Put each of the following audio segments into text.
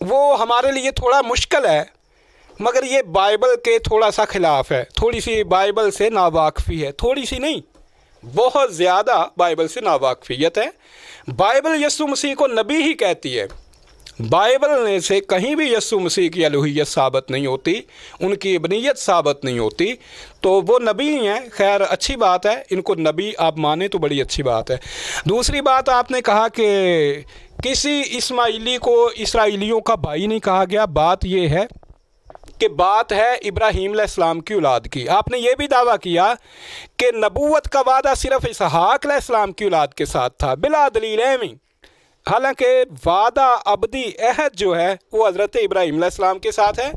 وہ ہمارے لیے تھوڑا مشکل ہے، مگر یہ بائبل کے تھوڑا سا خلاف ہے، تھوڑی سی بائبل سے ناواقفی ہے، تھوڑی سی نہیں بہت زیادہ بائبل سے ناواقفیت ہے۔ بائبل یسوع مسیح کو نبی ہی کہتی ہے، بائبل نے سے کہیں بھی یسوع مسیح کی الوہیت ثابت نہیں ہوتی، ان کی ابنیت ثابت نہیں ہوتی، تو وہ نبی ہی ہیں۔ خیر اچھی بات ہے، ان کو نبی آپ مانیں تو بڑی اچھی بات ہے۔ دوسری بات آپ نے کہا کہ کسی اسماعیلی کو اسرائیلیوں کا بھائی نہیں کہا گیا، بات یہ ہے کہ بات ہے ابراہیم علیہ السلام کی اولاد کی۔ آپ نے یہ بھی دعویٰ کیا کہ نبوت کا وعدہ صرف اسحاق علیہ السلام کی اولاد کے ساتھ تھا بلا دلیل علمی، حالانکہ وعدہ ابدی عہد جو ہے وہ حضرت ابراہیم علیہ السلام کے ساتھ ہے۔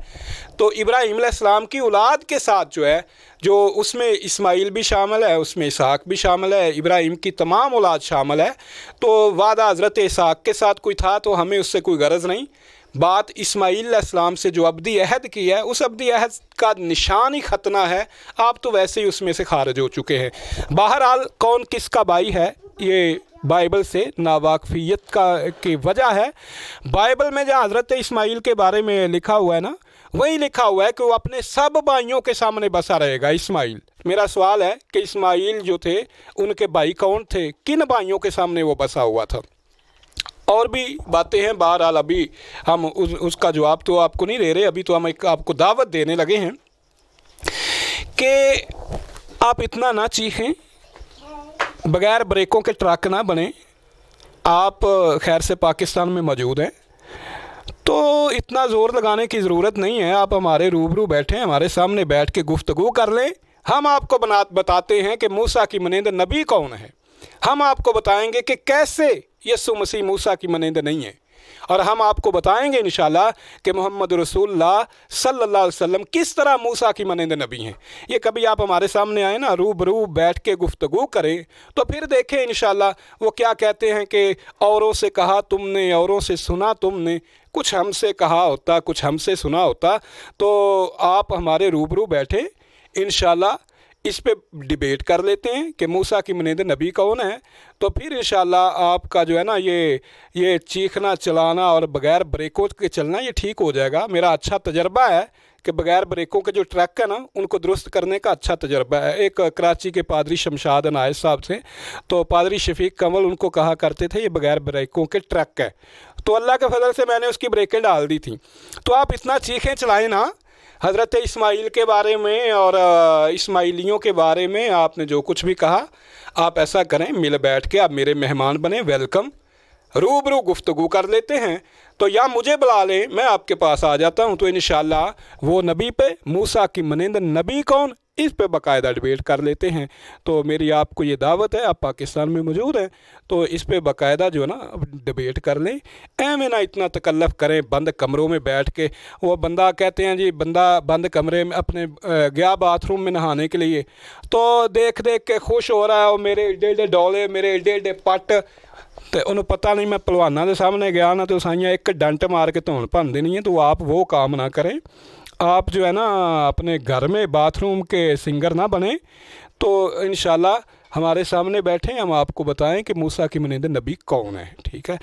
تو ابراہیم علیہ السلام کی اولاد کے ساتھ جو ہے، جو اس میں اسماعیل بھی شامل ہے، اس میں اسحاق بھی شامل ہے، ابراہیم کی تمام اولاد شامل ہے، تو وعدہ حضرت اسحاق کے ساتھ کوئی تھا تو ہمیں اس سے کوئی غرض نہیں۔ بات اسماعیل علیہ السلام سے جو ابدی عہد کی ہے، اس ابدی عہد کا نشان ہی ختنہ ہے، آپ تو ویسے ہی اس میں سے خارج ہو چکے ہیں۔ بہرحال کون کس کا بھائی ہے یہ بائبل سے ناواقفیت کی وجہ ہے۔ بائبل میں جہاں حضرت اسماعیل کے بارے میں لکھا ہوا ہے نا، وہی لکھا ہوا ہے کہ وہ اپنے سب بھائیوں کے سامنے بسا رہے گا اسماعیل۔ میرا سوال ہے کہ اسماعیل جو تھے ان کے بھائی کون تھے، کن بھائیوں کے سامنے وہ بسا ہوا تھا؟ اور بھی باتیں ہیں، بہرحال ابھی ہم اس کا جواب تو آپ کو نہیں دے رہے، ابھی تو ہم آپ کو دعوت دینے لگے ہیں کہ آپ اتنا نہ چیخیں، بغیر بریکوں کے ٹرک نہ بنیں۔ آپ خیر سے پاکستان میں موجود ہیں تو اتنا زور لگانے کی ضرورت نہیں ہے، آپ ہمارے روبرو بیٹھیں، ہمارے سامنے بیٹھ کے گفتگو کر لیں۔ ہم آپ کو بتاتے ہیں کہ موسیٰ کی مانند نبی کون ہے، ہم آپ کو بتائیں گے کہ کیسے یسوع مسیح موسیٰ کی مانند نہیں ہے، اور ہم آپ کو بتائیں گے انشاءاللہ کہ محمد رسول اللہ صلی اللہ علیہ وسلم کس طرح موسیٰ کی مانند نبی ہیں۔ یہ کبھی آپ ہمارے سامنے آئیں نا، روبرو بیٹھ کے گفتگو کریں تو پھر دیکھیں انشاءاللہ وہ کیا کہتے ہیں کہ اوروں سے کہا تم نے، اوروں سے سنا تم نے، کچھ ہم سے کہا ہوتا، کچھ ہم سے سنا ہوتا۔ تو آپ ہمارے روبرو بیٹھیں، انشاءاللہ اس پہ ڈیبیٹ کر لیتے ہیں کہ موسیٰ کی مانند نبی کون ہے، تو پھر انشاءاللہ آپ کا جو ہے نا یہ چیخنا چلانا اور بغیر بریکوں کے چلنا یہ ٹھیک ہو جائے گا۔ میرا اچھا تجربہ ہے کہ بغیر بریکوں کے جو ٹرک ہے نا ان کو درست کرنے کا اچھا تجربہ ہے۔ ایک کراچی کے پادری شمشاد عنایت صاحب تھے، تو پادری شفیق کمل ان کو کہا کرتے تھے یہ بغیر بریکوں کے ٹرک ہے، تو اللہ کے فضل سے میں نے اس کی بریکیں ڈال دی تھیں۔ تو آپ اتنا چیخیں چلائیں نا حضرت اسماعیل کے بارے میں اور اسماعیلیوں کے بارے میں، آپ نے جو کچھ بھی کہا آپ ایسا کریں، مل بیٹھ کے آپ میرے مہمان بنیں، ویلکم، روبرو گفتگو کر لیتے ہیں، تو یا مجھے بلا لیں میں آپ کے پاس آ جاتا ہوں، تو انشاءاللہ وہ نبی پہ، موسیٰ کی مانند نبی کون، اس پہ باقاعدہ ڈیبیٹ کر لیتے ہیں۔ تو میری آپ کو یہ دعوت ہے، آپ پاکستان میں موجود ہیں تو اس پہ باقاعدہ جو ہے نا ڈیبیٹ کر لیں، میں نہ اتنا تکلف کریں بند کمروں میں بیٹھ کے۔ وہ بندہ کہتے ہیں جی بندہ بند کمرے میں اپنے گیا باتھ روم میں نہانے کے لیے، تو دیکھ کے خوش ہو رہا ہے، وہ میرے ایڈے ایڈے ڈولے، میرے ایڈے ایڈے پٹ، تو انہوں پتہ نہیں میں پلوانہ دے سامنے گیا نا تو سائیاں ایک ڈنٹ مار کے دھون بھن دینی ہے۔ تو آپ وہ کام نہ کریں، آپ جو ہے نا اپنے گھر میں باتھ روم کے سنگر نہ بنیں، تو انشاءاللہ ہمارے سامنے بیٹھیں، ہم آپ کو بتائیں کہ موسیٰ کی مانند نبی کون ہے، ٹھیک ہے؟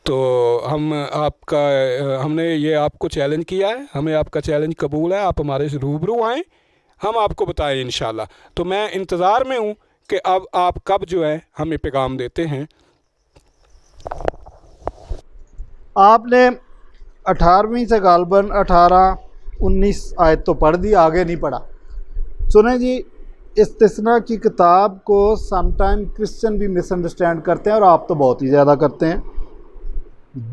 تو ہم نے یہ آپ کو چیلنج کیا ہے، ہمیں آپ کا چیلنج قبول ہے، آپ ہمارے سے روبرو آئیں، ہم آپ کو بتائیں انشاءاللہ۔ تو میں انتظار میں ہوں کہ اب آپ کب جو ہے ہمیں پیغام دیتے ہیں۔ آپ نے 18ویں سے غالباً 18-19 آیت تو پڑھ دی، آگے نہیں پڑھا۔ سنیں جی، استثناء کی کتاب کو سم ٹائم کرسچن بھی مس انڈرسٹینڈ کرتے ہیں، اور آپ تو بہت ہی زیادہ کرتے ہیں۔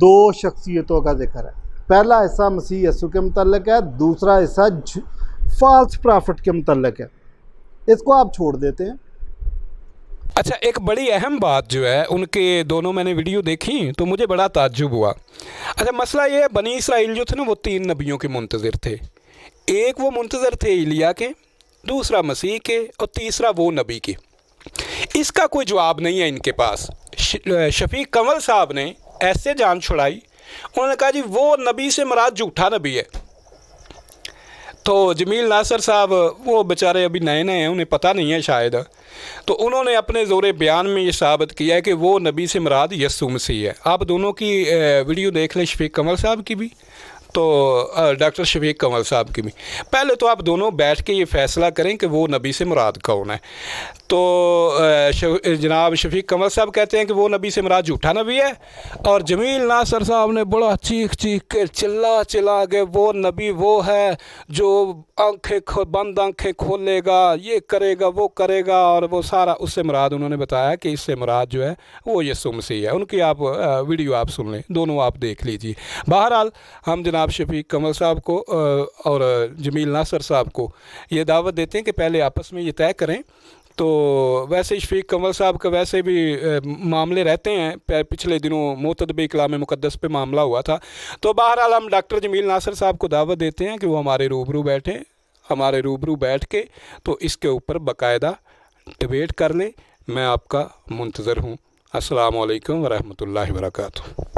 2 شخصیتوں کا ذکر ہے، پہلا حصہ مسیح یسوع کے متعلق ہے، دوسرا حصہ فالس پرافٹ کے متعلق ہے، اس کو آپ چھوڑ دیتے ہیں۔ اچھا، ایک بڑی اہم بات جو ہے، ان کے دونوں میں نے ویڈیو دیکھی تو مجھے بڑا تعجب ہوا۔ اچھا، مسئلہ یہ ہے بنی اسرائیل جو تھے نا وہ 3 نبیوں کے منتظر تھے، ایک وہ منتظر تھے ایلیا کے، دوسرا مسیح کے، اور تیسرا وہ نبی کے۔ اس کا کوئی جواب نہیں ہے ان کے پاس۔ شفیق کمل صاحب نے ایسے جان چھڑائی، انہوں نے کہا جی وہ نبی سے مراد جھوٹا نبی ہے۔ تو جمیل ناصر صاحب وہ بیچارے ابھی نئے ہیں، انہیں پتہ نہیں ہے شاید، تو انہوں نے اپنے زور بیان میں یہ ثابت کیا ہے کہ وہ نبی سے مراد یسوع مسیح ہے۔ آپ دونوں کی ویڈیو دیکھ لیں، شفیق کمل صاحب کی بھی تو ڈاکٹر شفیق کمل صاحب کی بھی۔ پہلے تو آپ دونوں بیٹھ کے یہ فیصلہ کریں کہ وہ نبی سے مراد کون ہے۔ تو جناب شفیق کمل صاحب کہتے ہیں کہ وہ نبی سے مراد جھوٹا نبی ہے، اور جمیل ناصر صاحب نے بڑا چیخ کے چلا کے وہ نبی وہ ہے جو بند آنکھیں کھولے گا، یہ کرے گا، وہ کرے گا، اور وہ سارا اس سے مراد انہوں نے بتایا کہ اس سے مراد جو ہے وہ یسوع مسیح ہے۔ ان کی آپ ویڈیو آپ سن لیں، دونوں آپ دیکھ لیجیے۔ بہرحال ہم جناب شفیق کمل صاحب کو اور جمیل ناصر صاحب کو یہ دعوت دیتے ہیں کہ پہلے آپس میں یہ طے کریں۔ تو ویسے شفیق کمل صاحب کا ویسے بھی معاملے رہتے ہیں، پچھلے دنوں معتدب کلام مقدس پہ معاملہ ہوا تھا۔ تو بہرحال ہم ڈاکٹر جمیل ناصر صاحب کو دعوت دیتے ہیں کہ وہ ہمارے روبرو بیٹھیں، ہمارے روبرو بیٹھ کے تو اس کے اوپر باقاعدہ ڈبیٹ کر لیں۔ میں آپ کا منتظر ہوں۔ السلام علیکم ورحمۃ اللہ وبرکاتہ۔